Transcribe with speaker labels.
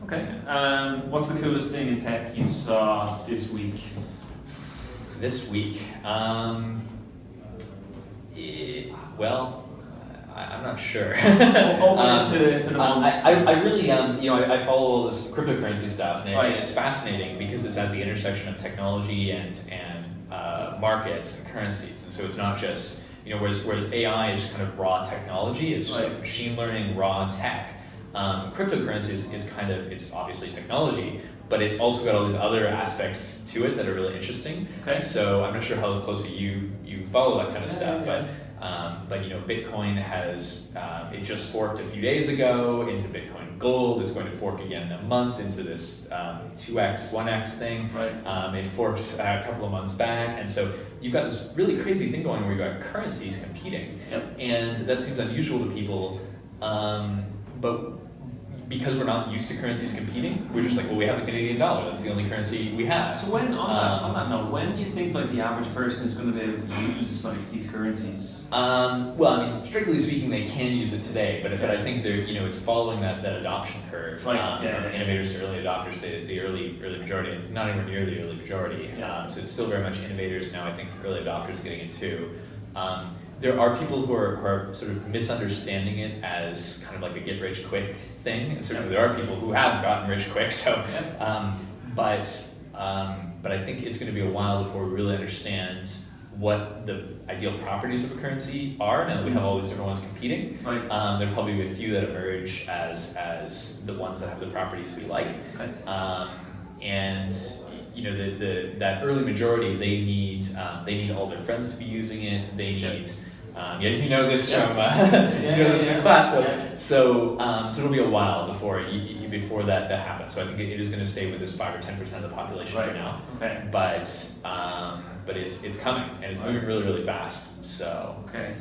Speaker 1: Okay. What's the coolest thing in tech you saw this week?
Speaker 2: This week, well, I'm not sure. I really, I follow all this cryptocurrency stuff, and it's fascinating because it's at the intersection of technology and markets and currencies, and so it's not just, whereas AI is just kind of raw technology, it's just like machine learning, raw tech. Cryptocurrency is kind of, it's obviously technology, but it's also got all these other aspects to it that are really interesting.
Speaker 1: Okay.
Speaker 2: So I'm not sure how closely you follow that kind of stuff, but Bitcoin has, it just forked a few days ago into Bitcoin Gold. It's going to fork again in a month into this 2x, 1x thing.
Speaker 1: Right.
Speaker 2: It forked a couple of months back, and so you've got this really crazy thing going where you've got currencies competing.
Speaker 1: Yep.
Speaker 2: And that seems unusual to people, but because we're not used to currencies competing, we're just like, well, we have the Canadian dollar. That's the only currency we have.
Speaker 1: So on that note, when do you think the average person is going to be able to use these currencies?
Speaker 2: Strictly speaking, they can use it today, but I think they're, it's following that adoption curve from innovators to early adopters. The early majority, it's not anywhere near the early majority. So it's still very much innovators now. I think early adopters getting it too. There are people who are sort of misunderstanding it as kind of like a get-rich-quick thing, and certainly there are people who have gotten rich quick. So, but I think it's going to be a while before we really understand what the ideal properties of a currency are. Now that we have all these different ones competing, there'll probably be a few that emerge as the ones that have the properties we like, and that early majority, they need all their friends to be using it. They need, this from this in class. So it'll be a while before that happens. So I think it is going to stay with this 5 or 10% of the population for now.
Speaker 1: Okay.
Speaker 2: But it's coming, and it's moving really, really fast. So.
Speaker 1: Okay.